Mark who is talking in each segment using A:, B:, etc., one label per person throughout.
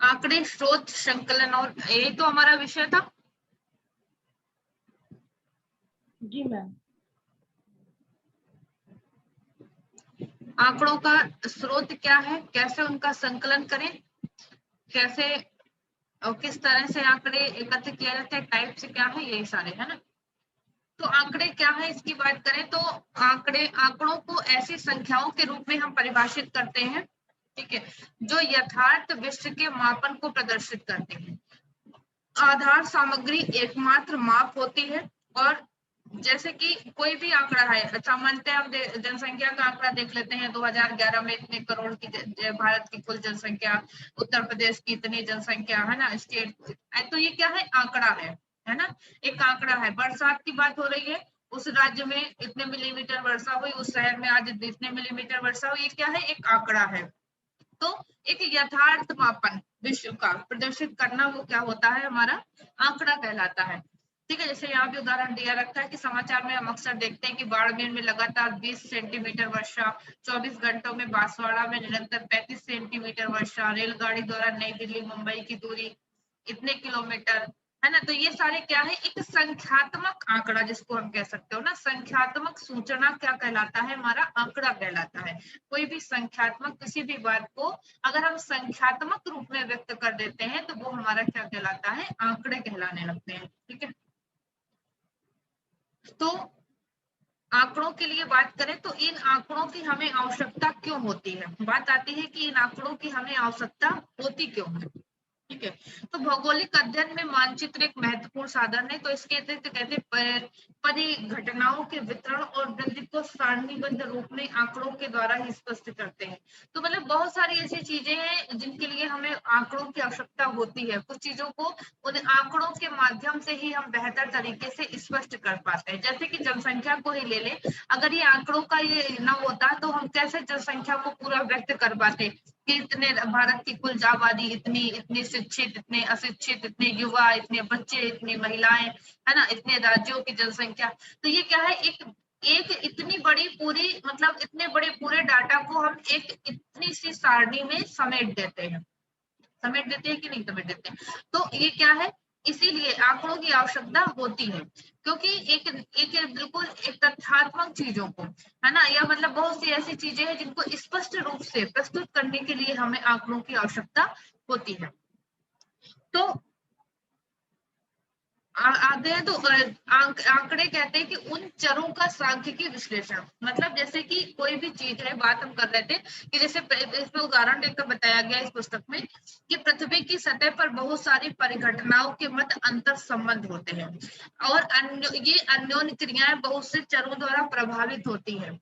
A: आंकड़े, स्रोत, संकलन, और यही तो हमारा विषय था।
B: जी मैम।
A: आंकड़ों का स्रोत क्या है, कैसे उनका संकलन करें, कैसे और किस तरह से आंकड़े एकत्र किया जाता है, टाइप से क्या है, यही सारे है ना। तो आंकड़े क्या है इसकी बात करें तो आंकड़ों को ऐसी संख्याओं के रूप में हम परिभाषित करते हैं, ठीक है, जो यथार्थ विश्व के मापन को प्रदर्शित करते हैं। आधार सामग्री एकमात्र माप होती है, और जैसे कि कोई भी आंकड़ा है, सामान्यतः हम जनसंख्या का आंकड़ा देख लेते हैं, 2011 में इतने करोड़ की भारत की कुल जनसंख्या, उत्तर प्रदेश की इतनी जनसंख्या है ना, स्टेट, तो ये क्या है, आंकड़ा है ना, एक आंकड़ा है। बरसात की बात हो रही है, उस राज्य में इतने मिलीमीटर वर्षा हुई, उस शहर में आज इतने मिलीमीटर वर्षा हुई, ये क्या है, एक आंकड़ा है। तो एक यथार्थ मापन विश्व का प्रदर्शित करना, वो क्या होता है, हमारा आंकड़ा कहलाता है। ठीक है, जैसे यहाँ भी उदाहरण दिया रखा है कि समाचार में हम अक्सर देखते हैं कि बाड़मेर में लगातार 20 सेंटीमीटर वर्षा, 24 घंटों में बांसवाड़ा में निरंतर 35 सेंटीमीटर वर्षा, रेलगाड़ी द्वारा नई दिल्ली मुंबई की दूरी इतने किलोमीटर, है ना। तो ये सारे क्या है, एक संख्यात्मक आंकड़ा जिसको हम कह सकते हो ना, संख्यात्मक सूचना क्या कहलाता है, हमारा आंकड़ा कहलाता है। कोई भी संख्यात्मक किसी भी बात को अगर हम संख्यात्मक रूप में व्यक्त कर देते हैं तो वो हमारा क्या कहलाता है, आंकड़े कहलाने लगते हैं, ठीक है। तो आंकड़ों के लिए बात करें तो इन आंकड़ों की हमें आवश्यकता क्यों होती है, बात आती है कि इन आंकड़ों की हमें आवश्यकता होती क्यों है, ठीक है। तो भौगोलिक अध्ययन में मानचित्र एक महत्वपूर्ण साधन है। तो इसके अतिरिक्त कहते परिघटनाओं के वितरण और वृद्धि को सारणीबद्ध रूप में आंकड़ों के द्वारा ही स्पष्ट करते हैं। तो मतलब बहुत सारी ऐसी चीजें हैं जिनके लिए हमें आंकड़ों की आवश्यकता होती है। कुछ चीजों को उन आंकड़ों के माध्यम से ही हम बेहतर तरीके से स्पष्ट कर पाते हैं। जैसे कि जनसंख्या को ही ले ले, अगर ये आंकड़ों का ये न होता तो हम कैसे जनसंख्या को पूरा व्यक्त कर पाते कि इतने भारत की कुल आबादी इतनी, इतनी शिक्षित, इतने अशिक्षित, इतने युवा, इतने बच्चे, इतनी महिलाएं, है ना, इतने राज्यों की जनसंख्या। तो ये क्या है, एक इतनी बड़ी पूरी, मतलब इतने बड़े पूरे डाटा को हम एक इतनी सी सारणी में समेट देते हैं, कि नहीं समेट देते हैं। तो ये क्या है, इसीलिए आंकड़ों की आवश्यकता होती है, क्योंकि एक बिल्कुल एक तथ्यात्मक चीजों को, है ना, या मतलब बहुत सी ऐसी चीजें हैं जिनको स्पष्ट रूप से प्रस्तुत करने के लिए हमें आंकड़ों की आवश्यकता होती है। तो आते हैं तो आंकड़े कहते हैं कि उन चरों का सांख्यिकी विश्लेषण, मतलब जैसे कि कोई भी चीज है, बात हम कर रहे थे कि जैसे इसमें उदाहरण देकर बताया गया इस पुस्तक में कि पृथ्वी की सतह पर बहुत सारी परिघटनाओं के मध्य अंतर संबंध होते हैं, और ये अन्योन्य क्रियाएं बहुत से चरों द्वारा प्रभावित होती है।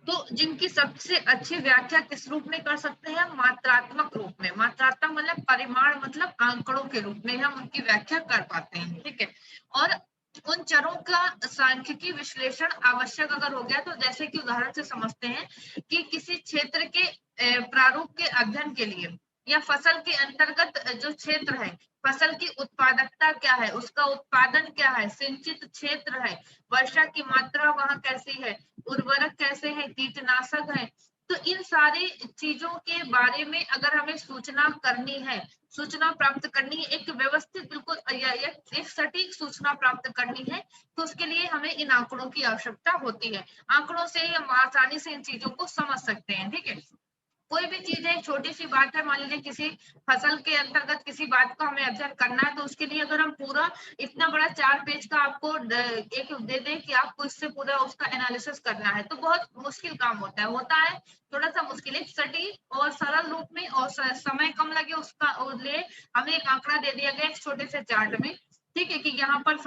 A: तो जिनकी सबसे अच्छी व्याख्या किस रूप में कर सकते हैं, मात्रात्मक रूप में। मात्रात्मक मतलब परिमाण, मतलब आंकड़ों के रूप में हम उनकी व्याख्या कर पाते हैं, ठीक है। और उन चरों का सांख्यिकी विश्लेषण आवश्यक अगर हो गया तो जैसे कि उदाहरण से समझते हैं कि किसी क्षेत्र के प्रारूप के अध्ययन के लिए, या फसल के अंतर्गत जो क्षेत्र है, फसल की उत्पादकता क्या है, उसका उत्पादन क्या है, सिंचित क्षेत्र है, वर्षा की मात्रा वहां कैसी है, उर्वरक कैसे हैं, कीटनाशक है, तो इन सारी चीजों के बारे में अगर हमें सूचना करनी है, सूचना प्राप्त करनी है, एक व्यवस्थित बिल्कुल एक सटीक सूचना प्राप्त करनी है, तो उसके लिए हमें इन आंकड़ों की आवश्यकता होती है। आंकड़ों से ही हम आसानी से इन चीजों को समझ सकते हैं, ठीक है। कोई भी चीज है, छोटी सी बात है, मान लीजिए किसी फसल के अंतर्गत किसी बात का हमें अध्ययन करना है, तो उसके लिए अगर हम पूरा इतना बड़ा 4 पेज का आपको एक दे दें कि आपको इससे पूरा उसका एनालिसिस करना है, तो बहुत मुश्किल काम होता है थोड़ा सा मुश्किल है। सटीक और सरल रूप में और समय कम लगे उसका लिए हमें एक आंकड़ा दे दिया गया एक छोटे से चार्ट में, ठीक है, कि यहाँ पर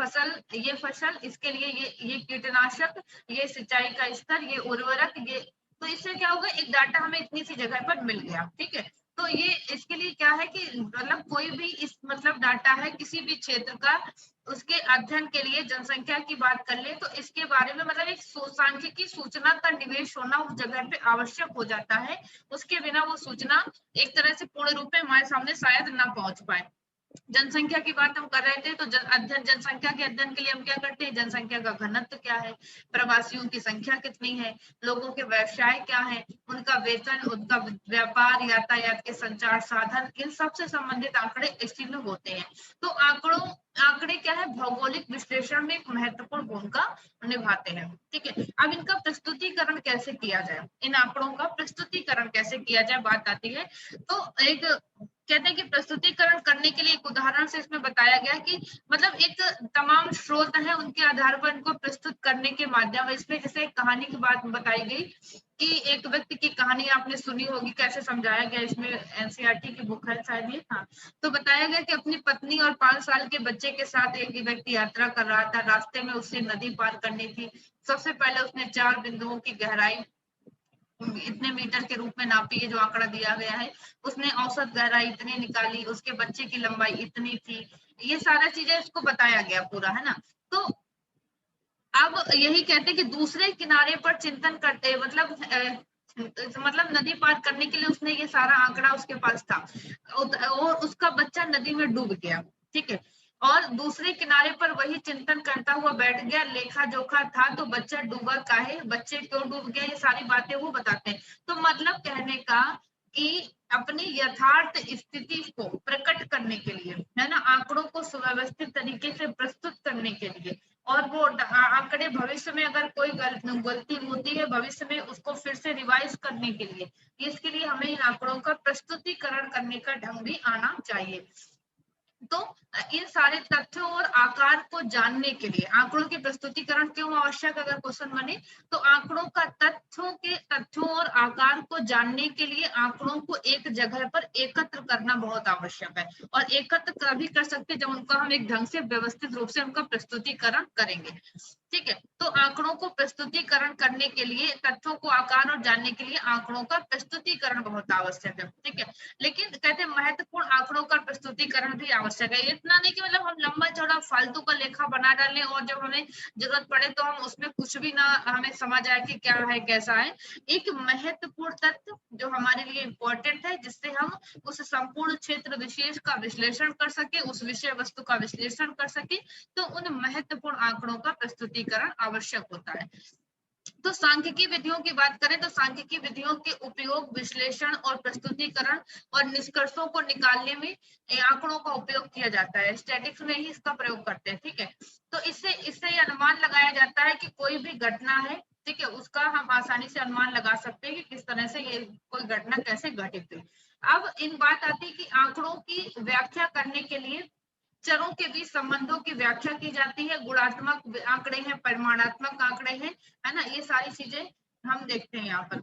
A: ये फसल, इसके लिए ये कीटनाशक, ये सिंचाई का स्तर, ये उर्वरक, ये, तो इससे क्या होगा, एक डाटा हमें इतनी सी जगह पर मिल गया, ठीक है। तो ये इसके लिए क्या क्या है कि मतलब कोई भी इस मतलब डाटा है किसी भी क्षेत्र का, उसके अध्ययन के लिए जनसंख्या की बात कर ले तो इसके बारे में मतलब एक सांख्यिकी सूचना का निवेश होना उस जगह पे आवश्यक हो जाता है। उसके बिना वो सूचना एक तरह से पूर्ण रूप में हमारे सामने शायद ना पहुंच पाए। जनसंख्या की बात हम कर रहे थे तो जनसंख्या के अध्ययन के लिए हम क्या करते हैं, जनसंख्या का घनत्व क्या है, प्रवासियों की संख्या कितनी है, लोगों के व्यवसाय क्या है, उनका वेतन, उनका व्यापार, यातायात के संचार साधन, इन सब से संबंधित आंकड़े इसी में होते हैं। तो आंकड़े क्या है, भौगोलिक विश्लेषण में एक महत्वपूर्ण भूमिका निभाते हैं। ठीक है, अब इनका प्रस्तुतिकरण कैसे किया जाए, इन आंकड़ों का प्रस्तुतिकरण कैसे किया जाए बात आती है। तो एक कहते हैं कि प्रस्तुतिकरण करने के लिए एक उदाहरण से इसमें बताया गया कि मतलब एक तमाम स्रोत है उनके आधार पर इनको प्रस्तुत करने के माध्यम, इसमें जैसे एक कहानी की बात बताई गई कि एक व्यक्ति की कहानी आपने सुनी होगी, कैसे समझाया गया, इसमें एनसीईआरटी की बुक है शायद ये। हाँ, तो बताया गया कि अपनी पत्नी और 5 साल के बच्चे के साथ एक व्यक्ति यात्रा कर रहा था। रास्ते में उससे नदी पार करनी थी। सबसे पहले उसने 4 बिंदुओं की गहराई इतने मीटर के रूप में नापी है, जो आंकड़ा दिया गया है। उसने औसत गहराई इतनी निकाली, उसके बच्चे की लंबाई इतनी थी। ये सारा चीजें इसको बताया गया पूरा, है ना। तो अब यही कहते हैं कि दूसरे किनारे पर चिंतन करते मतलब नदी पार करने के लिए उसने ये सारा आंकड़ा उसके पास था और उसका बच्चा नदी में डूब गया। ठीक है, और दूसरे किनारे पर वही चिंतन करता हुआ बैठ गया, लेखा जोखा था तो बच्चा डूबा काहे, बच्चे क्यों डूब गया, ये सारी बातें वो बताते हैं। तो मतलब कहने का कि अपनी यथार्थ स्थिति को प्रकट करने के लिए, है ना, आंकड़ों को सुव्यवस्थित तरीके से प्रस्तुत करने के लिए, और वो आंकड़े भविष्य में अगर कोई गलती होती है भविष्य में उसको फिर से रिवाइज करने के लिए, इसके लिए हमें इन आंकड़ों का प्रस्तुतिकरण करने का ढंग भी आना चाहिए। तो इन सारे तथ्यों और आकार को जानने के लिए आंकड़ों की प्रस्तुतिकरण क्यों आवश्यक, अगर क्वेश्चन बने तो आंकड़ों का तथ्यों और आकार को जानने के लिए आंकड़ों को एक जगह पर एकत्र करना बहुत आवश्यक है। और एकत्र तभी कर सकते जब उनका हम एक ढंग से व्यवस्थित रूप से उनका प्रस्तुतिकरण करेंगे। ठीक है, तो आंकड़ों को प्रस्तुतिकरण करने के लिए, तथ्यों को आकार और जानने के लिए आंकड़ों का प्रस्तुतिकरण बहुत आवश्यक है। ठीक है, लेकिन कहते हैं महत्वपूर्ण आंकड़ों का प्रस्तुतिकरण भी आवश्यक है। इतना नहीं कि मतलब हम लंबा चौड़ा फालतू का लेखा बना डालें और जब हमें जरूरत पड़े तो हम उसमें कुछ भी ना हमें समझ आए कि क्या है कैसा है। एक महत्वपूर्ण तथ्य जो हमारे लिए इम्पोर्टेंट है, जिससे हम उस संपूर्ण क्षेत्र विशेष का विश्लेषण कर सके, उस विषय वस्तु का विश्लेषण कर सके, तो उन महत्वपूर्ण आंकड़ों का प्रस्तुतिकरण आवश्यक होता है। तो सांख्यिकी विधियों की बात करें तो सांख्यिकी विधियों के उपयोग विश्लेषण और प्रस्तुतिकरण और निष्कर्षों को निकालने में आंकड़ों का उपयोग किया जाता है। स्टैटिक्स में ही इसका प्रयोग करते हैं। ठीक है, तो इससे ये अनुमान लगाया जाता है कि कोई भी घटना है, ठीक है, उसका हम आसानी से अनुमान लगा सकते हैं कि किस तरह से ये कोई घटना कैसे घटित हुई। अब इन बात आती है कि आंकड़ों की व्याख्या करने के लिए चरों के बीच संबंधों की व्याख्या की जाती है। गुणात्मक आंकड़े हैं, परिमाणात्मक आंकड़े हैं, है ना, ये सारी चीजें हम देखते हैं यहाँ पर।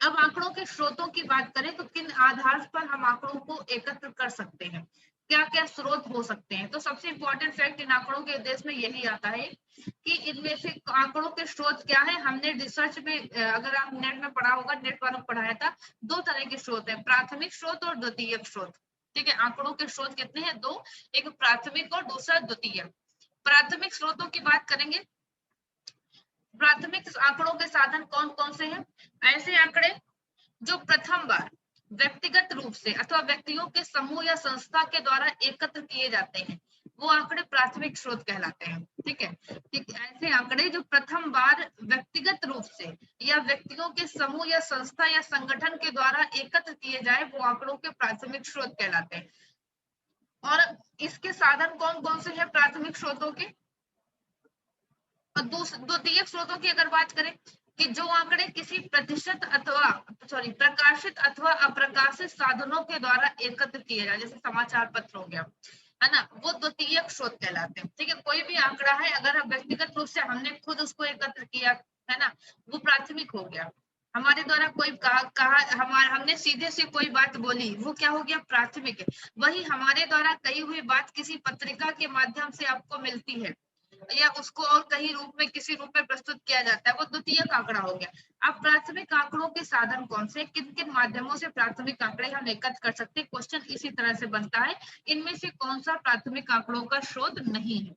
A: अब आंकड़ों के स्रोतों की बात करें तो किन आधार पर हम आंकड़ों को एकत्र कर सकते हैं, क्या क्या स्रोत हो सकते हैं। तो सबसे इंपॉर्टेंट फैक्ट इन आंकड़ों के उद्देश्य में यही आता है कि इनमें से आंकड़ों के स्रोत क्या है। हमने रिसर्च में, अगर आप नेट में पढ़ा होगा, नेट वालों पढ़ाया था, 2 तरह के स्रोत है, प्राथमिक स्रोत और द्वितीयक स्रोत। ठीक है, आंकड़ों के स्रोत कितने हैं, 2, एक प्राथमिक और दूसरा द्वितीय। प्राथमिक स्रोतों की बात करेंगे, प्राथमिक आंकड़ों के साधन कौन कौन से हैं। ऐसे आंकड़े जो प्रथम बार व्यक्तिगत रूप से अथवा व्यक्तियों के समूह या संस्था के द्वारा एकत्र किए जाते हैं, वो आंकड़े प्राथमिक स्रोत कहलाते हैं। ठीक है, ऐसे आंकड़े जो प्रथम बार व्यक्तिगत रूप से या व्यक्तियों के समूह या संस्था या संगठन के द्वारा एकत्र किए जाए, वो आंकड़ों के प्राथमिक स्रोत कहलाते हैं। और इसके साधन कौन कौन से हैं प्राथमिक स्रोतों के। और द्वितीयक स्रोतों की अगर बात करें कि जो आंकड़े किसी प्रकाशित अथवा अप्रकाशित साधनों के द्वारा एकत्र किए जाए, जैसे समाचार पत्र हो गया, है ना, वो द्वितीयक स्रोत कहलाते हैं। ठीक है, कोई भी आंकड़ा है अगर व्यक्तिगत रूप से हमने खुद उसको एकत्र किया, है ना, वो प्राथमिक हो गया। हमारे द्वारा कोई कहा हमने सीधे से कोई बात बोली, वो क्या हो गया, प्राथमिक है। वही हमारे द्वारा कही हुई बात किसी पत्रिका के माध्यम से आपको मिलती है, या उसको और कहीं रूप में किसी रूप में प्रस्तुत किया जाता है, वो द्वितीयक आंकड़ा हो गया। अब प्राथमिक आंकड़ों के साधन कौन से, किन किन माध्यमों से प्राथमिक आंकड़े हम एकत्र कर सकते हैं, क्वेश्चन इसी तरह से बनता है। इनमें से कौन सा प्राथमिक आंकड़ों का स्रोत नहीं है,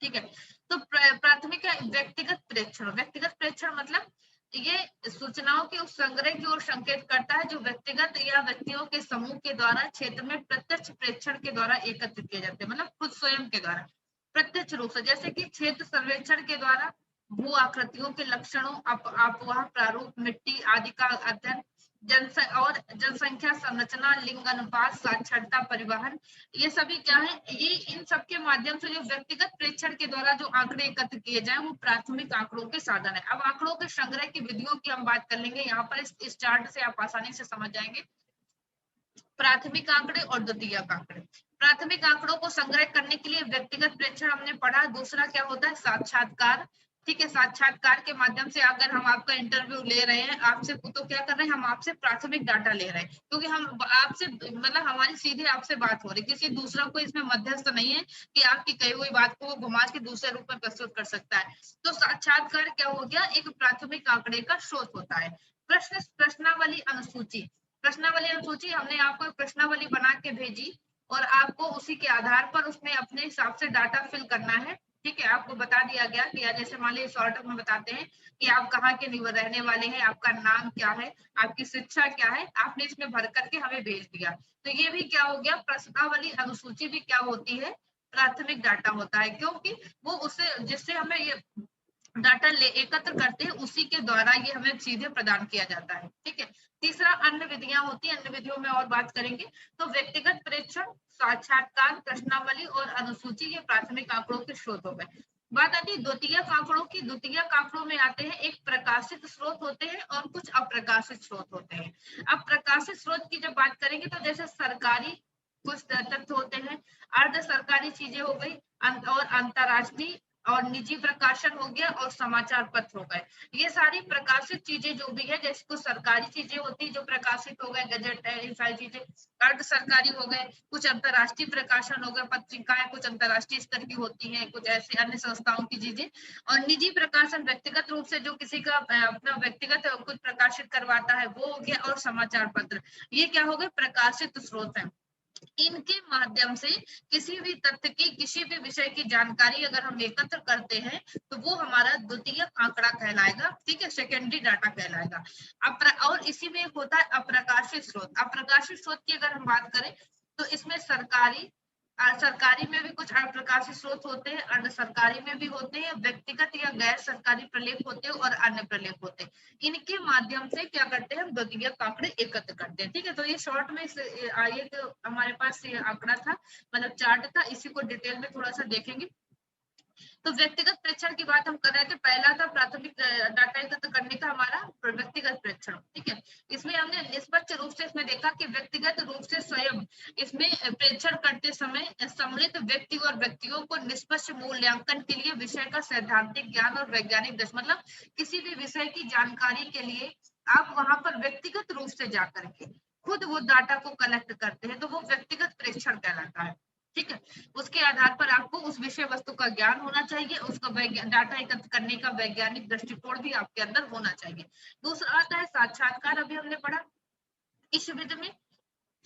A: ठीक है। तो प्राथमिक व्यक्तिगत प्रेक्षण, व्यक्तिगत प्रेक्षण मतलब ये सूचनाओं के उस संग्रह की ओर संकेत करता है जो व्यक्तिगत या व्यक्तियों के समूह के द्वारा क्षेत्र में प्रत्यक्ष प्रेक्षण के द्वारा एकत्र किए जाते हैं, मतलब खुद स्वयं के द्वारा प्रत्यक्ष रूप से, जैसे कि क्षेत्र सर्वेक्षण के द्वारा भू आकृतियों के लक्षणों, अपवाह प्रारूप, मिट्टी आदि का अध्ययन, जनसंख्या संरचना, लिंग अनुपात, साक्षरता, परिवहन, ये सभी क्या है, ये इन सब के माध्यम से जो व्यक्तिगत प्रेक्षण के द्वारा जो आंकड़े एकत्र किए जाए वो प्राथमिक आंकड़ों के साधन है। अब आंकड़ों के संग्रह की विधियों की हम बात कर लेंगे, यहाँ पर इस चार्ट से आप आसानी से समझ जाएंगे। प्राथमिक आंकड़े और द्वितीयक आंकड़े। प्राथमिक आंकड़ों को संग्रह करने के लिए व्यक्तिगत प्रेक्षण हमने पढ़ा, दूसरा क्या होता है, साक्षात्कार, ठीक है। साक्षात्कार के माध्यम से अगर हम आपका इंटरव्यू ले रहे हैं आपसे, तो क्या कर रहे हैं, हम आपसे प्राथमिक डाटा ले रहे हैं, क्योंकि हम आपसे मतलब हमारी सीधे आपसे बात हो रही, किसी दूसरा को इसमें मध्यस्थ नहीं है कि आपकी कही हुई बात को वो घुमा के दूसरे रूप में प्रस्तुत कर सकता है। तो साक्षात्कार क्या हो गया, एक प्राथमिक आंकड़े का स्रोत होता है। प्रश्नावली अनुसूची, प्रश्नावली अनुसूची हमने आपको एक प्रश्नावली बना के भेजी और आपको उसी के आधार पर उसमें अपने हिसाब से डाटा फिल करना है, ठीक है। आपको बता दिया गया कि जैसे मान लीजिए शॉर्ट में बताते हैं कि आप कहाँ के रहने वाले हैं, आपका नाम क्या है, आपकी शिक्षा क्या है, आपने इसमें भर करके हमें भेज दिया। तो ये भी क्या हो गया, प्रश्नावली अनुसूची भी क्या होती है, प्राथमिक डाटा होता है, क्योंकि वो उससे जिससे हमें ये डाटा एकत्र करते हैं उसी के द्वारा ये हमें सीधे प्रदान किया जाता है, ठीक है। तीसरा अन्य विधियां होती है, अन्य विधियों में और बात करेंगे। तो व्यक्तिगत प्रेक्षण, साक्षात्कार, प्रश्नावली और अनुसूची ये प्राथमिक आंकड़ों के स्रोत हो गए। बात आती है द्वितीयक आंकड़ों की। द्वितीयक आंकड़ों में आते हैं एक प्रकाशित स्रोत होते हैं और कुछ अप्रकाशित स्रोत होते हैं। अब प्रकाशित स्रोत की जब बात करेंगे तो जैसे सरकारी कुछ तथ्य होते हैं, अर्ध सरकारी चीजें हो गई, और अंतरराष्ट्रीय और निजी प्रकाशन हो गया, और समाचार पत्र हो गए। ये सारी प्रकाशित चीजें जो भी है, जैसे कुछ सरकारी चीजें होती है जो प्रकाशित हो गए, गजट है, ये सारी चीजें अर्ध सरकारी हो गए, कुछ अंतरराष्ट्रीय प्रकाशन हो गए, पत्रिकाएं कुछ अंतरराष्ट्रीय स्तर की होती हैं, कुछ ऐसे अन्य संस्थाओं की चीजें, और निजी प्रकाशन व्यक्तिगत रूप से जो किसी का अपना व्यक्तिगत कुछ प्रकाशित करवाता है वो हो गया, और समाचार पत्र, ये क्या हो गए, प्रकाशित स्रोत है। इनके माध्यम से किसी भी तथ्य की, किसी भी विषय की जानकारी अगर हम एकत्र करते हैं तो वो हमारा द्वितीयक आंकड़ा कहलाएगा, ठीक है, सेकेंडरी डाटा कहलाएगा। और इसी में एक होता है अप्रकाशित स्रोत। अप्रकाशित स्रोत की अगर हम बात करें तो इसमें सरकारी में भी कुछ अप्रकाशित स्रोत होते हैं, अर्ध सरकारी में भी होते हैं, व्यक्तिगत या गैर सरकारी प्रलेख होते हैं और अन्य प्रलेख होते हैं। इनके माध्यम से क्या करते हैं, हम द्वितीयक आंकड़े एकत्र करते हैं, ठीक है। तो ये शॉर्ट में ये तो हमारे पास ये आंकड़ा था, मतलब चार्ट था, इसी को डिटेल में थोड़ा सा देखेंगे। तो व्यक्तिगत प्रेक्षण की बात हम कर रहे थे, पहला था प्राथमिक डाटा एकत्र करने का हमारा व्यक्तिगत प्रेक्षण, ठीक है। इसमें हमने निष्पक्ष रूप से इसमें देखा कि व्यक्तिगत रूप से स्वयं इसमें प्रेक्षण करते समय सम्मिलित व्यक्ति और व्यक्तियों को निष्पक्ष मूल्यांकन के लिए विषय का सैद्धांतिक ज्ञान और वैज्ञानिक दृष्टि, मतलब किसी भी विषय की जानकारी के लिए आप वहां पर व्यक्तिगत रूप से जाकर के खुद वो डाटा को कलेक्ट करते हैं, तो वो व्यक्तिगत प्रेक्षण कहलाता है, ठीक है। उसके आधार पर आपको उस विषय वस्तु का ज्ञान होना चाहिए, उसका डाटा एकत्र करने का वैज्ञानिक दृष्टिकोण भी आपके अंदर होना चाहिए। दूसरा आता है साक्षात्कार, अभी हमने पढ़ा। इस विधि में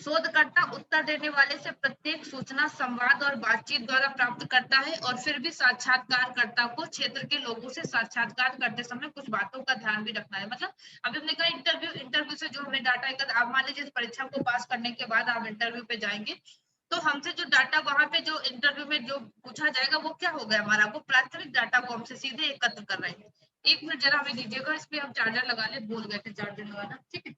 A: शोधकर्ता उत्तर देने वाले से प्रत्येक सूचना संवाद और बातचीत द्वारा प्राप्त करता है, और फिर भी साक्षात्कारकर्ता को क्षेत्र के लोगों से साक्षात्कार करते समय कुछ बातों का ध्यान भी रखना है। मतलब अभी हमने कहा इंटरव्यू से जो हमें डाटा एकत्र, आप मान लीजिए परीक्षा को पास करने के बाद आप इंटरव्यू पे जाएंगे तो हमसे जो डाटा वहां पे जो इंटरव्यू में जो पूछा जाएगा वो क्या हो गया, हमारा वो प्राथमिक डाटा को हमसे सीधे एकत्र कर रहे हैं। एक मिनट जरा हमें दीजिएगा, इस पे हम चार्जर लगाने भूल गए थे, चार्जर लगाना, ठीक है।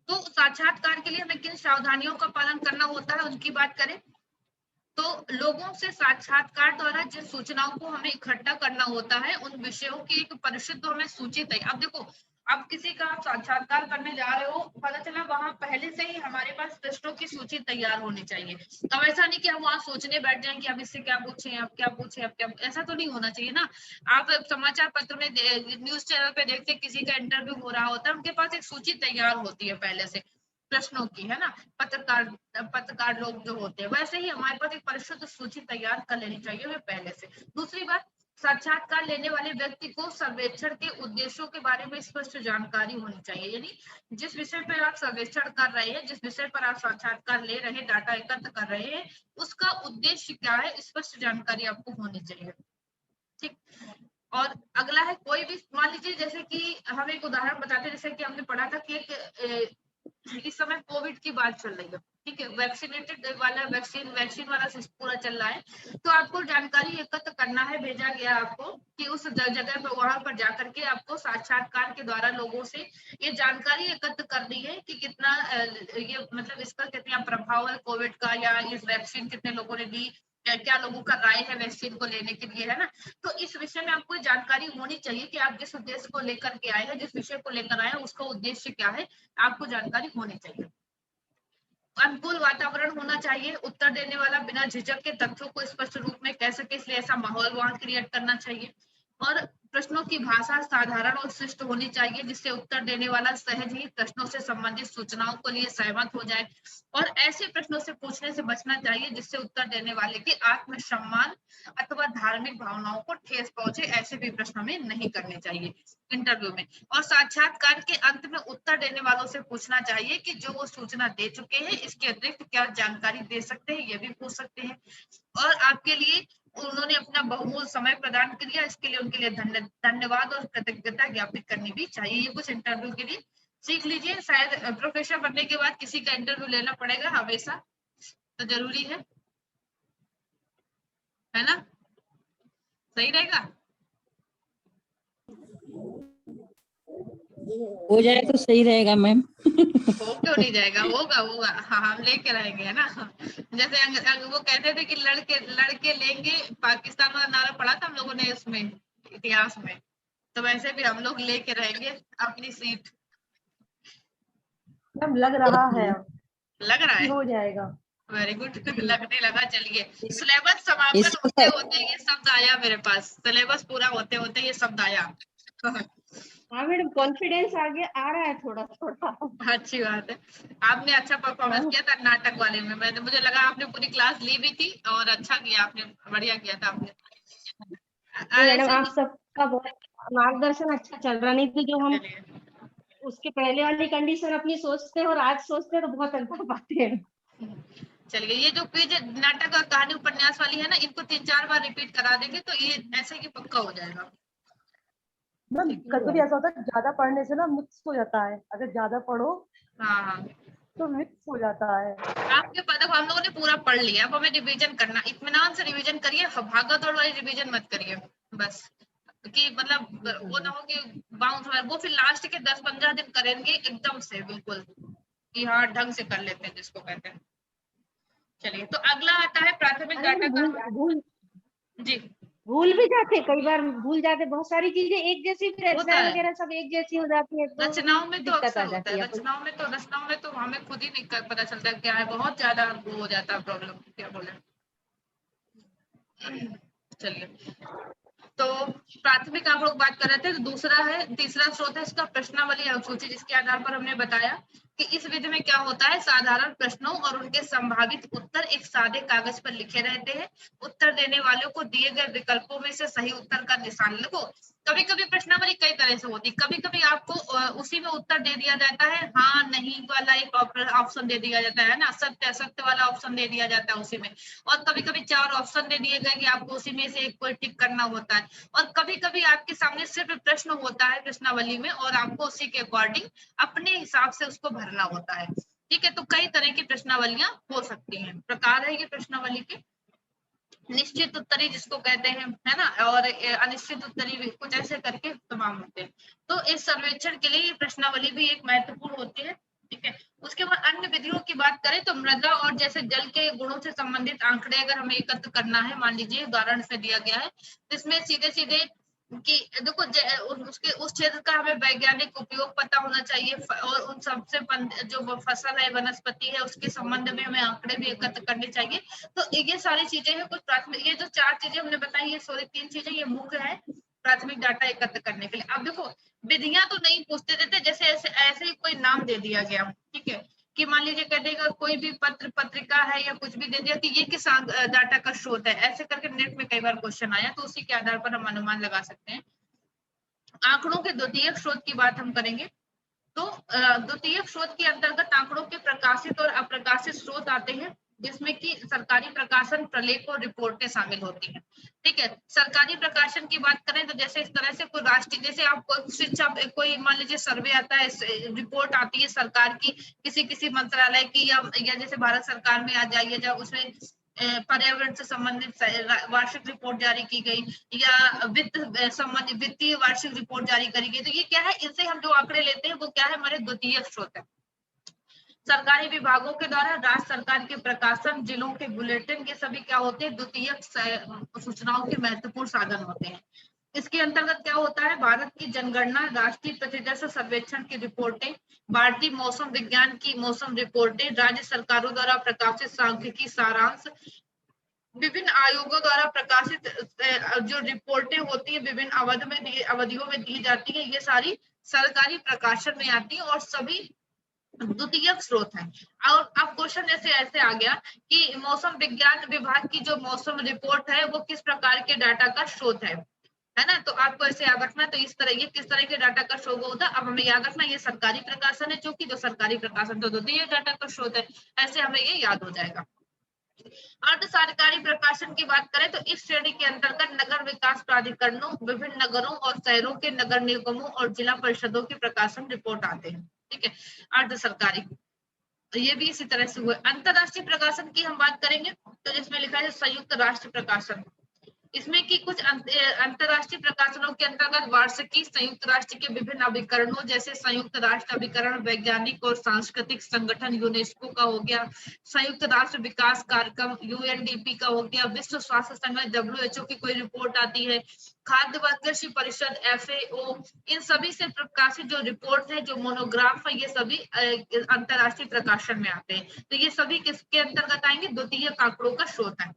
A: तो साक्षात्कार के लिए हमें किन सावधानियों का पालन करना होता है उनकी बात करें तो लोगों से साक्षात्कार द्वारा जिन सूचनाओं को हमें इकट्ठा करना होता है उन विषयों की एक परिषद हमें सूचित है। अब देखो अब किसी का आप साक्षात्कार करने जा रहे हो, पता चला वहां पहले से ही हमारे पास प्रश्नों की सूची तैयार होनी चाहिए। तो ऐसा नहीं कि हम वहां सोचने बैठ जाएं कि अब इससे क्या पूछें, अब क्या पूछें, अब क्या, ऐसा तो नहीं होना चाहिए ना। आप समाचार पत्र में, न्यूज चैनल पे देखते किसी का इंटरव्यू हो रहा होता है, उनके पास एक सूची तैयार होती है पहले से प्रश्नों की, है ना। पत्रकार लोग जो होते हैं, वैसे ही हमारे पास एक परिष्कृत सूची तैयार कर लेनी चाहिए हमें पहले से। दूसरी बात, साक्षात्कार लेने वाले व्यक्ति को सर्वेक्षण के उद्देश्यों के बारे में स्पष्ट जानकारी होनी चाहिए। यानी जिस विषय पर आप सर्वेक्षण कर रहे हैं, जिस विषय पर आप साक्षात्कार ले रहे हैं, डाटा एकत्र कर रहे हैं, उसका उद्देश्य क्या है, स्पष्ट जानकारी आपको होनी चाहिए। ठीक। और अगला है, कोई भी, मान लीजिए जैसे कि हम एक उदाहरण बताते हैं, जैसे कि हमने पढ़ा था कि एक इस समय कोविड की बात चल रही है, ठीक है, वैक्सीनेटेड वाला वैक्सीन वाला पूरा चल रहा है। तो आपको जानकारी एकत्र करना है, भेजा गया आपको कि उस जगह पर, वहां पर जाकर के आपको साक्षात्कार के द्वारा लोगों से ये जानकारी एकत्र करनी है कि कितना ये मतलब इसका कितना प्रभाव है कोविड का, या इस वैक्सीन कितने लोगों ने दी, क्या लोगों का राय है वैक्सीन को लेने के लिए, है ना। तो इस विषय में आपको जानकारी होनी चाहिए कि आप जिस उद्देश्य को लेकर के आए हैं, जिस विषय को लेकर आए हैं, उसका उद्देश्य क्या है, आपको जानकारी होनी चाहिए। अनुकूल वातावरण होना चाहिए, उत्तर देने वाला बिना झिझक के तथ्यों को स्पष्ट रूप में कह सके, इसलिए ऐसा माहौल वहां क्रिएट करना चाहिए। और प्रश्नों की भाषा साधारण और शिष्ट होनी चाहिए, जिससे उत्तर देने वाला सहज ही प्रश्नों से संबंधित सूचनाओं के लिए सहमत हो जाए। और ऐसे प्रश्नों से पूछने से बचना चाहिए जिससे उत्तर देने वाले के आत्मसम्मान अथवा धार्मिक भावनाओं को ठेस पहुंचे, ऐसे भी प्रश्न हमें नहीं करने चाहिए इंटरव्यू में। और साक्षात्कार के अंत में उत्तर देने वालों से पूछना चाहिए कि जो वो सूचना दे चुके हैं, इसके अतिरिक्त क्या जानकारी दे सकते हैं, ये भी पूछ सकते हैं। और आपके लिए उन्होंने अपना बहुमूल्य समय प्रदान किया, इसके लिए उनके लिए धन्यवाद और कृतज्ञता ज्ञापित करनी भी चाहिए। ये कुछ इंटरव्यू के लिए सीख लीजिए। शायद प्रोफेसर बनने के बाद किसी का इंटरव्यू लेना पड़ेगा हमेशा, तो जरूरी है ना। सही रहेगा।
C: हो जाए तो सही रहेगा मैम।
A: हो क्यों नहीं जाएगा, होगा होगा, हाँ हम लेके रहेंगे, है ना। जैसे वो कहते थे कि लड़के लेंगे, पाकिस्तान वाला नारा पढ़ा था हम लोगों ने उसमें इतिहास में, तो वैसे भी हम लोग लेके रहेंगे अपनी सीट।
B: मैम लग रहा है,
A: लग रहा है,
B: हो जाएगा।
A: वेरी गुड, लगने लगा। चलिए, सिलेबस समापन होते होते ये शब्द आया मेरे पास, सिलेबस पूरा होते होते ये शब्द आया।
B: हाँ मैडम, कॉन्फिडेंस आगे आ रहा है थोड़ा थोड़ा।
A: अच्छी बात है, आपने अच्छा परफॉर्मेंस किया था नाटक वाले में। मुझे लगा आपने पूरी क्लास ली भी थी और अच्छा किया आपने, बढ़िया किया था आपने।
B: मैडम आप सबका बहुत मार्गदर्शन अच्छा चल रहा, नहीं तो जो हम उसके पहले वाली कंडीशन अपनी सोचते हैं और आज सोचते हैं तो बहुत अंतर पाते हैं।
A: चलिए, ये जो क्विज नाटक और कहानी उपन्यास वाली है ना, इनको 3-4 बार रिपीट करा देंगे तो ये ऐसे ही पक्का हो जाएगा।
B: मैम कभी कभी ऐसा होता है ज्यादा पढ़ने से ना मिक्स हो जाता है, अगर ज्यादा पढ़ो
A: हाँ,
B: तो मिक्स हो जाता है।
A: आपके पदक हम लोगों ने पूरा पढ़ लिया, अब हमें रिवीजन करना, इत्मीनान से रिवीजन करिए, भागा दौड़ वाली रिवीजन मत करिए बस, कि मतलब वो ना हो कि बाउंस, वो फिर लास्ट के 10-15 दिन करेंगे एकदम से बिल्कुल कि हाँ ढंग से कर लेते हैं जिसको कहते हैं। चलिए, तो अगला आता है प्राथमिक डाटा का। जी,
B: भूल भी जाते, कई बार भूल जाते, बहुत सारी चीजें एक जैसी, फिर
A: होता
B: रचनाएं
A: है,
B: वगैरह सब एक जैसी हो जाती है तो
A: रचनाओं में तो
B: दिक्कत आ
A: अक्सर होता
B: जाती
A: है,
B: है।
A: रचनाओं में तो हमें खुद ही नहीं पता चलता क्या है, बहुत ज्यादा वो हो जाता है प्रॉब्लम, क्या बोले। चलिए, तो प्राथमिक आप लोग बात कर रहे थे, तो दूसरा है, तीसरा स्रोत है इसका प्रश्नावली अवसूची, जिसके आधार पर हमने बताया कि इस विधि में क्या होता है, साधारण प्रश्नों और उनके संभावित उत्तर एक सादे कागज पर लिखे रहते हैं। उत्तर देने वालों को दिए गए विकल्पों में से सही उत्तर का निशान लगो। कभी कभी प्रश्नावली कई तरह से होती है, कभी कभी आपको उसी में उत्तर दे दिया जाता है, हाँ नहीं वाला एक ऑप्शन दे दिया जाता है ना, सत्य असत्य वाला ऑप्शन दे दिया जाता है उसी में। और कभी कभी 4 ऑप्शन दे दिए गए कि आपको उसी में से एक कोई टिक करना होता है। और कभी कभी आपके सामने सिर्फ प्रश्न होता है प्रश्नावली में, और आपको उसी के अकॉर्डिंग अपने हिसाब से उसको भरना होता है। ठीक है, तो कई तरह की प्रश्नावलियां हो सकती हैं, प्रकार है ये प्रश्नावली के। निश्चित उत्तरी जिसको कहते हैं, है ना, और अनिश्चित उत्तरी भी, कुछ ऐसे करके तमाम होते हैं। तो इस सर्वेक्षण के लिए ये प्रश्नावली भी एक महत्वपूर्ण होती है। ठीक है, उसके बाद अन्य विधियों की बात करें तो मृदा और जैसे जल के गुणों से संबंधित आंकड़े अगर हमें एकत्र करना है, मान लीजिए उदाहरण से दिया गया है, तो इसमें सीधे सीधे कि देखो उसके उस क्षेत्र का हमें वैज्ञानिक उपयोग पता होना चाहिए और उन सबसे जो फसल है वनस्पति है उसके संबंध में हमें आंकड़े भी एकत्र करने चाहिए। तो ये सारी चीजें हैं कुछ प्राथमिक, ये जो 4 चीजें हमने बताई ये सॉरी 3 चीजें ये मुख्य है प्राथमिक डाटा एकत्र करने के लिए। अब देखो विधियां तो नहीं पूछते देते, जैसे ऐसे ही कोई नाम दे दिया गया, ठीक है, कि मान लीजिए कह देगा कोई भी पत्र पत्रिका है या कुछ भी दे दिया कि ये किस डाटा का स्रोत है, ऐसे करके नेट में कई बार क्वेश्चन आया, तो उसी के आधार पर हम अनुमान लगा सकते हैं। आंकड़ों के द्वितीयक स्रोत की बात हम करेंगे तो द्वितीयक स्रोत के अंतर्गत आंकड़ों के प्रकाशित और अप्रकाशित स्रोत आते हैं, जिसमें कि सरकारी प्रकाशन, प्रलेख और रिपोर्टें शामिल होती हैं। ठीक है, सरकारी प्रकाशन की बात करें तो जैसे इस तरह से कोई राष्ट्रीय, जैसे आप शिक्षा कोई मान लीजिए सर्वे आता है, रिपोर्ट आती है सरकार की किसी मंत्रालय की या जैसे भारत सरकार में आ जाइए जब उसमें पर्यावरण से संबंधित वार्षिक रिपोर्ट जारी की गई या वित्त संबंधित वित्तीय वार्षिक रिपोर्ट जारी करी गई, तो ये क्या है, इनसे हम जो आंकड़े लेते हैं वो क्या है, हमारे द्वितीयक स्रोत है। सरकारी विभागों के द्वारा राज्य सरकार के प्रकाशन, जिलों के बुलेटिन, ये सभी क्या होते हैं, द्वितीयक सूचनाओं के महत्वपूर्ण साधन होते हैं। इसके अंतर्गत क्या होता है, भारत की जनगणना, राष्ट्रीय प्रतिदर्श सर्वेक्षण की रिपोर्टें, भारतीय मौसम विज्ञान की मौसम रिपोर्टें, राज्य सरकारों द्वारा प्रकाशित सांख्यिकी सारांश, विभिन्न आयोगों द्वारा प्रकाशित जो रिपोर्टें होती है विभिन्न अवधियों में दी जाती है, ये सारी सरकारी प्रकाशन में आती है और सभी द्वितीयक स्रोत है। और अब क्वेश्चन ऐसे आ गया कि मौसम विज्ञान विभाग की जो मौसम रिपोर्ट है वो किस प्रकार के डाटा का स्रोत है ना, तो आपको ऐसे याद रखना। तो इस तरह ये किस तरह के डाटा का स्रोत होता है, अब हमें याद रखना ये सरकारी प्रकाशन है, चूंकि जो सरकारी प्रकाशन तो द्वितीय डाटा का स्रोत है, ऐसे हमें ये याद हो जाएगा। अर्ध सरकारी प्रकाशन की बात करें तो इस श्रेणी के अंतर्गत नगर विकास प्राधिकरणों, विभिन्न नगरों और शहरों के नगर निगमों और जिला परिषदों के प्रकाशन रिपोर्ट आते हैं। ठीक है, अर्ध सरकारी, तो ये भी इसी तरह से हुआ। अंतरराष्ट्रीय प्रकाशन की हम बात करेंगे तो जिसमें लिखा है संयुक्त राष्ट्र प्रकाशन, इसमें कि कुछ अंतरराष्ट्रीय प्रकाशनों के अंतर्गत वार्षिकी, संयुक्त राष्ट्र के विभिन्न अभिकरणों जैसे संयुक्त राष्ट्र अभिकरण, वैज्ञानिक और सांस्कृतिक संगठन यूनेस्को का हो गया, संयुक्त राष्ट्र विकास कार्यक्रम यूएनडीपी का हो गया, विश्व स्वास्थ्य संगठन WHO की कोई रिपोर्ट आती है, खाद्य व कृषि परिषद FAO, इन सभी से प्रकाशित जो रिपोर्ट है, जो मोनोग्राफ है, ये सभी अंतरराष्ट्रीय प्रकाशन में आते हैं। तो ये सभी किसके अंतर्गत आएंगे, द्वितीयक आंकड़ों का स्रोत है।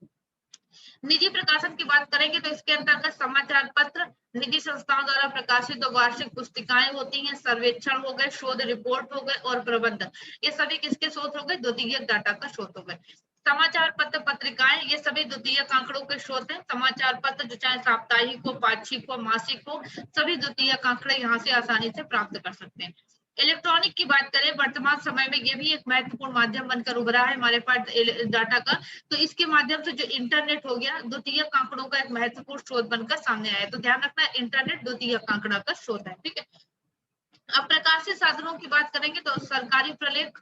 A: निजी प्रकाशन की बात करेंगे तो इसके अंतर्गत समाचार पत्र, निजी संस्थाओं द्वारा प्रकाशित वार्षिक पुस्तिकाएं होती हैं, सर्वेक्षण हो गए, शोध रिपोर्ट हो गए और प्रबंध, ये सभी किसके स्रोत हो गए, द्वितीयक डाटा का स्रोत हो गए। समाचार पत्र पत्रिकाएं, ये सभी द्वितीयक आंकड़ों के स्रोत हैं। समाचार पत्र जो चाहे साप्ताहिक हो, पाक्षिक हो, मासिक हो, सभी द्वितीयक आंकड़े यहाँ से आसानी से प्राप्त कर सकते हैं। इलेक्ट्रॉनिक की बात करें, वर्तमान समय में ये भी एक महत्वपूर्ण माध्यम बनकर उभरा है हमारे पास डाटा का, तो इसके माध्यम से जो इंटरनेट हो गया द्वितीयक आंकड़ों का एक महत्वपूर्ण स्रोत बनकर सामने आया। तो ध्यान रखना, इंटरनेट द्वितीयक आंकड़ा का स्रोत है। ठीक है, अब प्रकाशित साधनों की बात करेंगे तो सरकारी प्रलेख,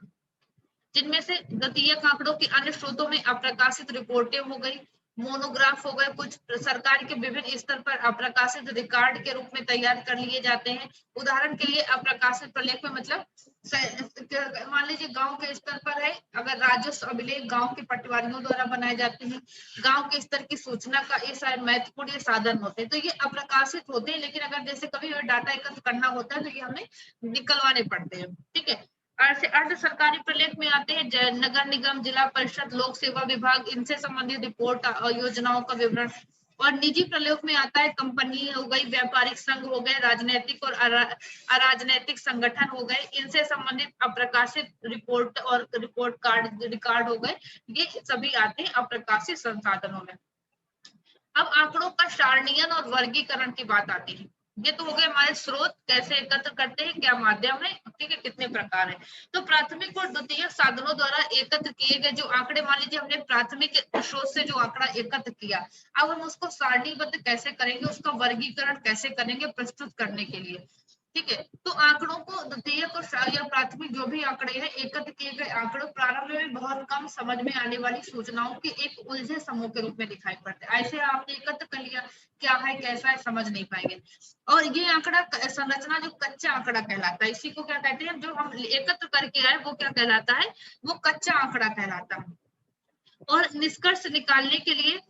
A: जिनमें से द्वितीयक आंकड़ों के अन्य स्रोतों में अप्रकाशित रिपोर्टें हो गई, मोनोग्राफ हो गए, कुछ सरकार के विभिन्न स्तर पर अप्रकाशित रिकॉर्ड के रूप में तैयार कर लिए जाते हैं। उदाहरण के लिए अप्रकाशित प्रलेख में मतलब मान लीजिए गांव के स्तर पर है, अगर राजस्व अभिलेख गांव के पटवारियों द्वारा बनाए जाते हैं, गांव के स्तर की सूचना का ये शायद महत्वपूर्ण ये साधन होते हैं, तो ये अप्रकाशित होते हैं, लेकिन अगर जैसे कभी डाटा एकत्र करना होता है तो ये हमें निकलवाने पड़ते हैं। ठीक है, अर्ध सरकारी प्रलेख में आते हैं नगर निगम, जिला परिषद, लोक सेवा विभाग, इनसे संबंधित रिपोर्ट, योजनाओं का विवरण। और निजी प्रलेख में आता है कंपनी हो गई, व्यापारिक संघ हो गए, राजनीतिक और अराजनैतिक संगठन हो गए, इनसे संबंधित अप्रकाशित रिपोर्ट और रिकॉर्ड हो गए, ये सभी आते हैं अप्रकाशित संसाधनों में। अब आंकड़ों का सारणीयन और वर्गीकरण की बात आती है। ये तो हो गए हमारे स्रोत, कैसे एकत्र करते हैं, क्या माध्यम है, ठीक है, कितने प्रकार है। तो प्राथमिक और द्वितीयक साधनों द्वारा एकत्र किए गए जो आंकड़े, मान लीजिए हमने प्राथमिक स्रोत से जो आंकड़ा एकत्र किया, अब हम उसको सारणीबद्ध कैसे करेंगे, उसका वर्गीकरण कैसे करेंगे प्रस्तुत करने के लिए। ठीक है, तो आंकड़ों को द्वितीयक और या प्राथमिक जो भी आंकड़े हैं, एकत्र किए गए आंकड़ों प्रारंभ में बहुत कम समझ में आने वाली सूचनाओं के एक उलझे समूह के रूप में दिखाई पड़ते हैं। ऐसे आपने एकत्र कर लिया, क्या है कैसा है समझ नहीं पाएंगे। और ये आंकड़ा संरचना जो कच्चा आंकड़ा कहलाता है, इसी को क्या कहते हैं, जो हम एकत्र करके आए वो क्या कहलाता है, वो कच्चा आंकड़ा कहलाता है। और निष्कर्ष निकालने के लिए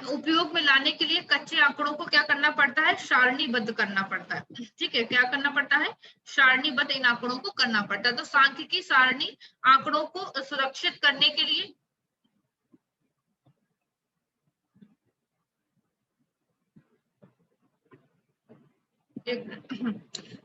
A: उपयोग में लाने के लिए कच्चे आंकड़ों को क्या करना पड़ता है, सारणीबद्ध करना पड़ता है। ठीक है, क्या करना पड़ता है, सारणीबद्ध इन आंकड़ों को करना पड़ता है। तो सांख्यिकी सारणी आंकड़ों को सुरक्षित करने के लिए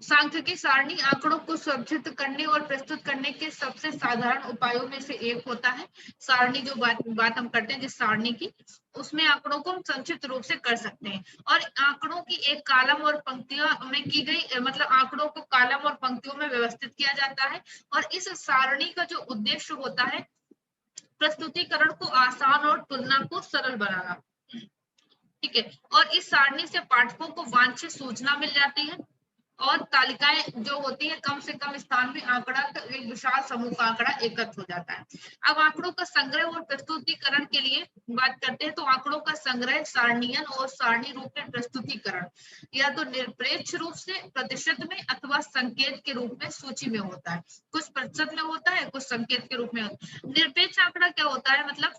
A: सांख्यिकी सारणी आंकड़ों को सुरक्षित करने और प्रस्तुत करने के सबसे साधारण उपायों में से एक होता है। सारणी जो बात हम करते हैं जिस सारणी की, उसमें आंकड़ों को हम संक्षिप्त रूप से कर सकते हैं। और आंकड़ों की एक कालम और पंक्तियों में की गई, मतलब आंकड़ों को कालम और पंक्तियों में व्यवस्थित किया जाता है। और इस सारणी का जो उद्देश्य होता है, प्रस्तुतिकरण को आसान और तुलना को सरल बनाना। ठीक है, और इस सारणी से पाठकों को वांछित सूचना मिल जाती है और तालिकाएं जो होती है कम से कम स्थान में आंकड़ा एक विशाल समूह का आंकड़ा एकत्र हो जाता है। अब आंकड़ों का संग्रह और प्रस्तुतिकरण के लिए बात करते हैं। तो आंकड़ों का संग्रह सारणीयन और सारणी रूप में प्रस्तुतिकरण या तो निरपेक्ष रूप से प्रतिशत में अथवा संकेत के रूप में सूची में होता है। कुछ प्रतिशत में होता है, कुछ संकेत के रूप में होता है। निरपेक्ष आंकड़ा क्या होता है, मतलब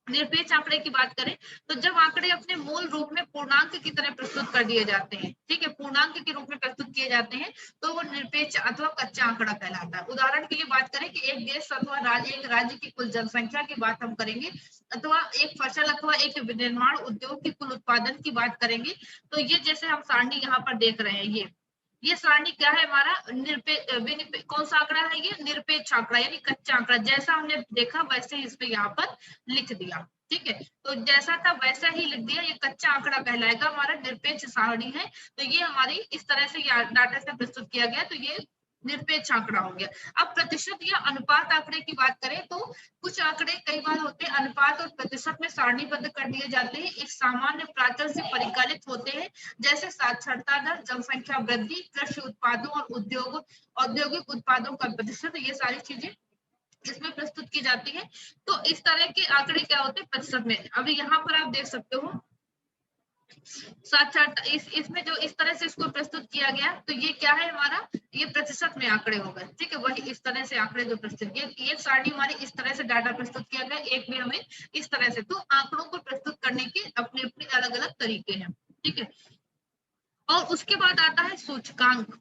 A: निरपेक्ष आंकड़े की बात करें तो जब आंकड़े अपने मूल रूप में पूर्णांक की तरह प्रस्तुत कर दिए जाते हैं, ठीक है, पूर्णांक के रूप में प्रस्तुत किए जाते हैं, तो वो निरपेक्ष अथवा कच्चा आंकड़ा कहलाता है। उदाहरण के लिए बात करें कि एक देश अथवा राज्य, एक राज्य की कुल जनसंख्या की बात हम करेंगे, अथवा एक फसल अथवा एक विनिर्माण उद्योग की कुल उत्पादन की बात करेंगे, तो ये जैसे हम सारणी यहाँ पर देख रहे हैं, ये सारणी क्या है हमारा, कौन सा आंकड़ा है, ये निरपेक्ष आंकड़ा यानी कच्चा आंकड़ा। जैसा हमने देखा वैसे ही इसमें यहाँ पर लिख दिया। ठीक है, तो जैसा था वैसा ही लिख दिया, ये कच्चा आंकड़ा कहलाएगा, हमारा निरपेक्ष सारणी है। तो ये हमारी इस तरह से डाटा से प्रस्तुत किया गया, तो ये निरपेक्ष आंकड़ा हो गया। अब प्रतिशत या अनुपात आंकड़े की बात करें तो कुछ आंकड़े कई बार होते हैं अनुपात और प्रतिशत में सारणीबद्ध कर दिए जाते हैं, एक सामान्य प्राचल से परिचालित होते हैं, जैसे साक्षरता दर, जनसंख्या वृद्धि, कृषि उत्पादों और औद्योगिक उत्पादों का प्रतिशत, ये सारी चीजें इसमें प्रस्तुत की जाती है। तो इस तरह के आंकड़े क्या होते हैं प्रतिशत में। अभी यहाँ पर आप देख सकते हो साक्षरता, इसमें जो इस तरह से इसको प्रस्तुत किया गया, तो ये क्या है हमारा, ये प्रतिशत में आंकड़े हो गए। ठीक है, वही इस तरह से आंकड़े जो प्रस्तुत किए, एक सारणी हमारी इस तरह से डाटा प्रस्तुत किया गया, एक में हमें इस तरह से। तो आंकड़ों को प्रस्तुत करने के अपने अपने अलग अलग तरीके हैं। ठीक है, और उसके बाद आता है सूचकांक।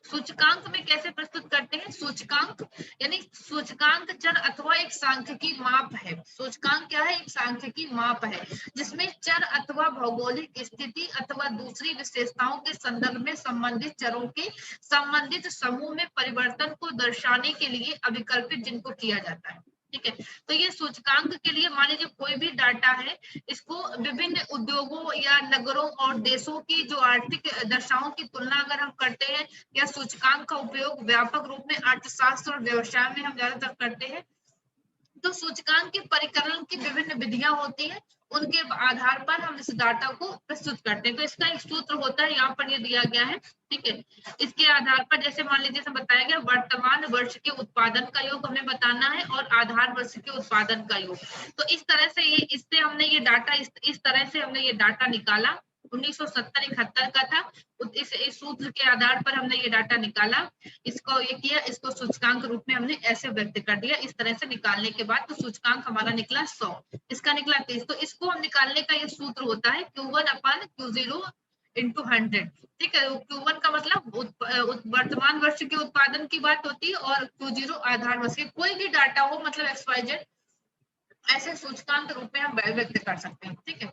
A: सूचकांक में कैसे प्रस्तुत करते हैं, सूचकांक यानी सूचकांक चर अथवा एक सांख्यिकी माप है। सूचकांक क्या है, एक सांख्यिकी माप है जिसमें चर अथवा भौगोलिक स्थिति अथवा दूसरी विशेषताओं के संदर्भ में संबंधित चरों के संबंधित समूह में परिवर्तन को दर्शाने के लिए अभिकल्पित जिनको किया जाता है। ठीक है, तो ये सूचकांक के लिए मान लीजिए कोई भी डाटा है, इसको विभिन्न उद्योगों या नगरों और देशों की जो आर्थिक दशाओं की तुलना अगर हम करते हैं, या सूचकांक का उपयोग व्यापक रूप में अर्थशास्त्र और व्यवसाय में हम ज्यादातर करते हैं, तो सूचकांक के परिकलन की विभिन्न विधियां होती हैं, उनके आधार पर हम इस डाटा को प्रस्तुत करते हैं। तो इसका एक सूत्र होता है, यहाँ पर ये दिया गया है। ठीक है, इसके आधार पर जैसे मान लीजिए बताया गया, वर्तमान वर्ष के उत्पादन का योग हमें बताना है और आधार वर्ष के उत्पादन का योग। तो इस तरह से ये इससे हमने ये डाटा इस तरह से हमने ये डाटा निकाला। 1970-71 का था, इस सूत्र के आधार पर हमने ये डाटा निकाला, इसको ये किया, इसको सूचकांक रूप में हमने ऐसे व्यक्त कर दिया। इस तरह से निकालने के बाद तो सूचकांक हमारा निकला 100, इसका निकला 30। तो इसको हम निकालने का ये सूत्र होता है Q1/Q0 × 100। ठीक है, Q1 का मतलब वर्तमान वर्ष के उत्पादन की बात होती है, और Q0 आधार वर्ष के कोई भी डाटा हो, मतलब XYZ, ऐसे सूचकांक रूप में हम व्यक्त कर सकते हैं। ठीक है,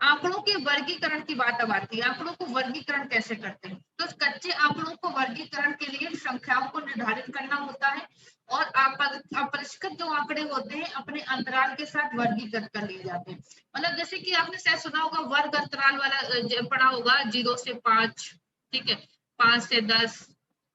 A: आंकड़ों के वर्गीकरण की बात अब आती है। आंकड़ों को वर्गीकरण कैसे करते हैं, तो कच्चे आंकड़ों को वर्गीकरण के लिए संख्याओं को निर्धारित करना होता है, और अपरिष्कृत जो आंकड़े होते हैं अपने अंतराल के साथ वर्गीकृत कर लिए जाते हैं। मतलब जैसे कि आपने शायद सुना होगा वर्ग अंतराल वाला पढ़ा होगा, 0 से 5, ठीक है, 5 से 10,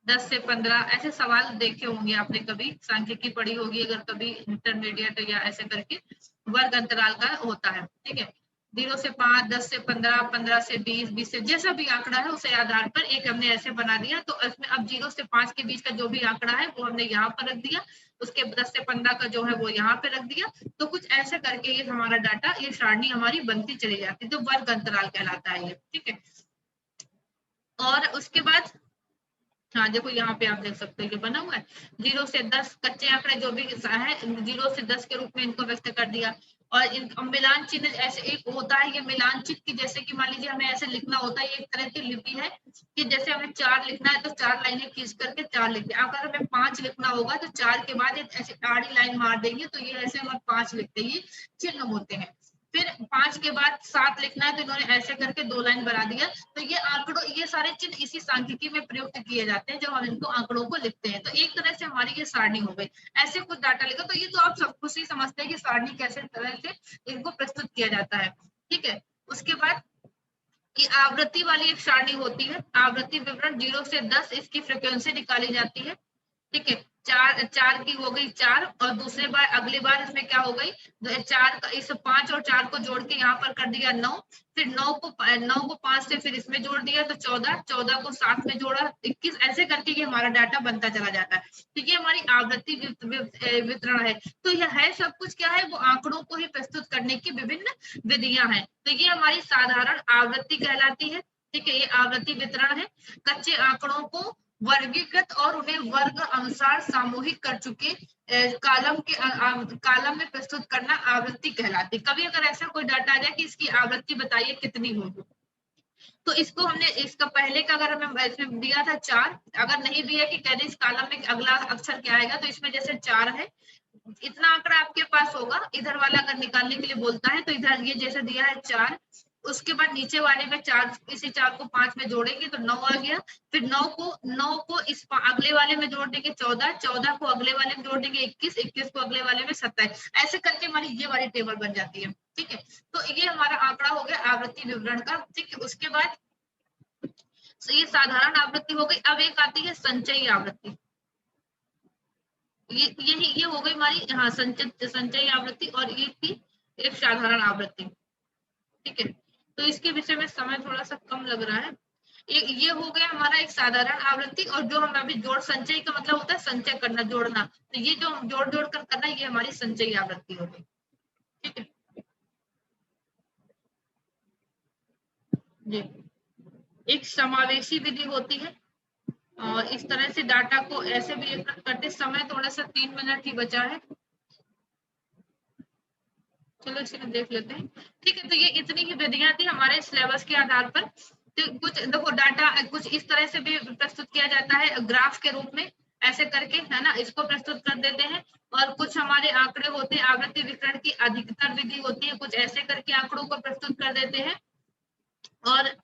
A: 10 से 15, ऐसे सवाल देखे होंगे आपने, कभी सांख्यिकी पढ़ी होगी अगर कभी इंटरमीडिएट या ऐसे करके, वर्ग अंतराल का होता है। ठीक है, 0 से 5, 10 से 15, 15 से 20, 20 से जैसा भी आंकड़ा है उसे आधार पर एक हमने ऐसे बना दिया। तो इसमें अब 0 से 5 के बीच का जो भी आंकड़ा है वो हमने यहाँ पर रख दिया, उसके 10 से 15 का जो है वो यहाँ पे रख दिया। तो कुछ ऐसे करके ये हमारा डाटा, ये सारणी हमारी बनती चली जाती है, जो वर्ग अंतराल कहलाता है ये। ठीक है, और उसके बाद हाँ देखो यहाँ पे आप देख सकते हैं कि बना हुआ है 0 से 10 कच्चे आंकड़े जो भी है 0 से 10 के रूप में इनको व्यक्त कर दिया। और इन मिलान चिन्ह ऐसे एक होता है, ये मिलान चिन्ह की जैसे कि मान लीजिए हमें ऐसे लिखना होता है, ये एक तरह की लिपि है कि जैसे हमें 4 लिखना है तो 4 लाइनें खींच करके 4 लिखते हैं। अगर हमें 5 लिखना होगा तो 4 के बाद ऐसे आड़ी लाइन मार देंगे तो ये ऐसे हम 5 लिखते हैं, ये चिन्ह होते हैं। फिर 5 के बाद 7 लिखना है तो इन्होंने ऐसे करके 2 लाइन बना दिया। तो ये आंकड़ों, ये सारे चिन्ह इसी सांख्यिकी में प्रयुक्त किए जाते हैं जब हम इनको आंकड़ों को लिखते हैं। तो एक तरह से हमारी ये सारणी हो गई। ऐसे कुछ डाटा लिखा, तो ये तो आप सब कुछ ही समझते हैं कि सारणी कैसे तरह से इनको प्रस्तुत किया जाता है। ठीक है, उसके बाद कि आवृत्ति वाली एक सारणी होती है, आवृत्ति विवरण 0 से 10 इसकी फ्रीक्वेंसी निकाली जाती है। ठीक है, 4 की हो गई 4, और दूसरे बार अगली बार इसमें क्या हो गई 4 का, इस 5 और 4 को जोड़ के यहाँ पर कर दिया 9, फिर 9 को 5 से फिर इसमें जोड़ दिया तो 14, 14 को 7 में जोड़ा 21, ऐसे करके ये हमारा डाटा बनता चला जाता है। तो ये हमारी आवृत्ति वितरण है। तो यह है सब कुछ क्या है, वो आंकड़ों को ही प्रस्तुत करने की विभिन्न विधियां हैं। तो ये हमारी साधारण आवृत्ति कहलाती है। ठीक है, ये आवृत्ति वितरण है। कच्चे आंकड़ों को वर्गीकृत और उन्हें वर्ग अनुसार सामूहिक कर चुके कालम में प्रस्तुत करना आवृत्ति कहलाती। कभी अगर ऐसा कोई डाटा आ जाए कि इसकी आवृत्ति बताइए कितनी होगी, तो इसको हमने, इसका पहले का अगर हमें इसमें दिया था 4, अगर नहीं दिया कि कह दे इस कालम में अगला अक्षर क्या आएगा, तो इसमें जैसे 4 है, इतना आंकड़ा आपके पास होगा, इधर वाला अगर निकालने के लिए बोलता है तो इधर ये जैसे दिया है 4, उसके बाद नीचे वाले में 4, इसी 4 को 5 में जोड़ेंगे तो 9 आ गया। फिर 9 को इस अगले वाले में जोड़ देंगे 14, 14 को अगले वाले में जोड़ देंगे 21, 21 को अगले वाले में 27, ऐसे करके हमारी ये वाली टेबल बन जाती है। ठीक है, तो ये हमारा आंकड़ा हो गया आवृत्ति विवरण का। ठीक है, उसके बाद ये साधारण आवृत्ति हो गई। अब एक आती है संचयी आवृत्ति, ये हो गई हमारी, हाँ, संचयी आवृत्ति, और ये थी एक साधारण आवृत्ति। ठीक है, तो इसके विषय में समय थोड़ा सा कम लग रहा है। ये हो गया हमारा एक साधारण आवृत्ति, और जो हम अभी जोड़, संचय का मतलब होता है संचय करना, जोड़ना, तो ये जो हम जोड़ जोड़ कर करना, ये हमारी संचयी आवृत्ति हो गई। ठीक है जी, एक समावेशी विधि होती है, और इस तरह से डाटा को ऐसे भी एकत्र करते। समय थोड़ा सा 3 मिनट ही बचा है, चलो इसको देख लेते हैं। ठीक है, तो ये इतनी ही विधियां थी हमारे सिलेबस के आधार पर। तो कुछ देखो डाटा कुछ इस तरह से भी प्रस्तुत किया जाता है ग्राफ के रूप में, ऐसे करके, है ना, इसको प्रस्तुत कर देते हैं। और कुछ हमारे आंकड़े होते हैं, आवृत्ति वितरण की अधिकतर विधि होती है, कुछ ऐसे करके आंकड़ों को प्रस्तुत कर देते हैं। और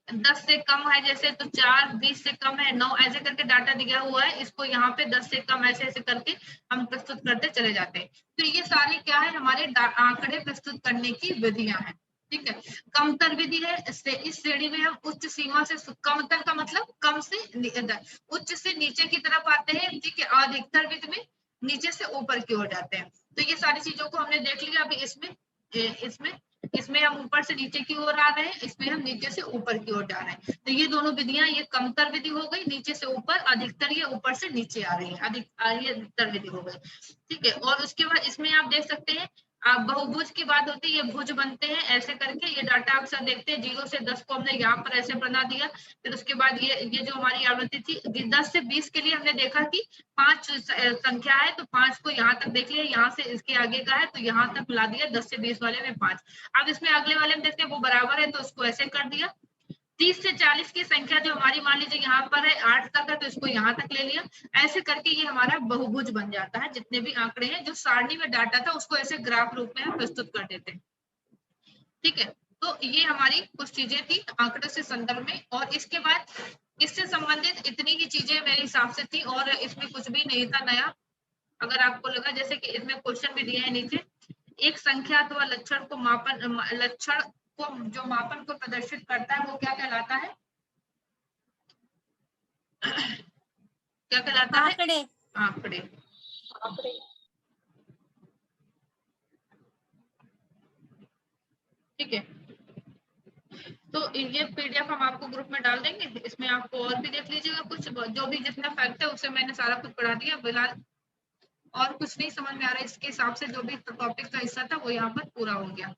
A: 10 से कम है जैसे तो 4, 20 से कम है 9, ऐसे करके डाटा दिया हुआ है, इसको यहाँ पे 10 से कम ऐसे ऐसे करके हम प्रस्तुत करते चले जाते हैं। तो ये सारी क्या है, हमारे आंकड़े प्रस्तुत करने की विधियां हैं। ठीक है, कमतर विधि है, इस श्रेणी में हम उच्च सीमा से, कमतर का मतलब कम से, उच्च से नीचे की तरफ आते हैं। ठीक है, अधिकतर विधि में नीचे से ऊपर की ओर जाते हैं। तो ये सारी चीजों को हमने देख लिया। अभी इसमें हम ऊपर से नीचे की ओर आ रहे हैं, इसमें हम नीचे से ऊपर की ओर जा रहे हैं। तो ये दोनों विधियां, ये कमतर विधि हो गई नीचे से ऊपर, अधिकतर ये ऊपर से नीचे आ रही है, अधिकतर विधि हो गई। ठीक है, और उसके बाद इसमें आप देख सकते हैं बहुभुज की बात होती है, ये भुज बनते हैं ऐसे करके। ये डाटा अक्सर देखते हैं 0 से 10 को हमने यहाँ पर ऐसे बना दिया। फिर उसके बाद ये जो हमारी आवृत्ति थी 10 से 20 के लिए हमने देखा कि 5 संख्या है, तो 5 को यहाँ तक देख लिया, यहाँ से इसके आगे का है तो यहाँ तक ला दिया, 10 से 20 वाले में 5। अब इसमें अगले वाले में देखते हैं वो बराबर है तो उसको ऐसे कर दिया। 30 से 40 की संख्या जो हमारी मान लीजिए यहाँ पर है 8 तक है तो इसको यहाँ तक ले लिया। ऐसे करके ये हमारा बहुभुज बन जाता है। जितने भी आंकड़े हैं जो सारणी में डाटा था उसको ऐसे ग्राफ रूप में हम प्रस्तुत कर देते हैं। ठीक है, तो ये हमारी कुछ चीजें थी आंकड़े से संदर्भ में। और इसके बाद इससे संबंधित इतनी ही चीजें मेरे हिसाब से थी, और इसमें कुछ भी नहीं था नया। अगर आपको लगा जैसे कि इसमें क्वेश्चन भी दिए हैं नीचे, एक संख्या अथवा लक्षण को जो मापन को प्रदर्शित करता है वो क्या कहलाता है? क्या कहलाता है?
D: आंकड़े।
A: आंकड़े। ठीक है, तो ये पीडीएफ हम आपको ग्रुप में डाल देंगे, इसमें आपको और भी देख लीजिएगा। कुछ जो भी जितना फैक्ट है उसे मैंने सारा कुछ पढ़ा दिया। फिलहाल और कुछ नहीं समझ में आ रहा है, इसके हिसाब से जो भी टॉपिक का हिस्सा था वो यहाँ पर पूरा हो गया।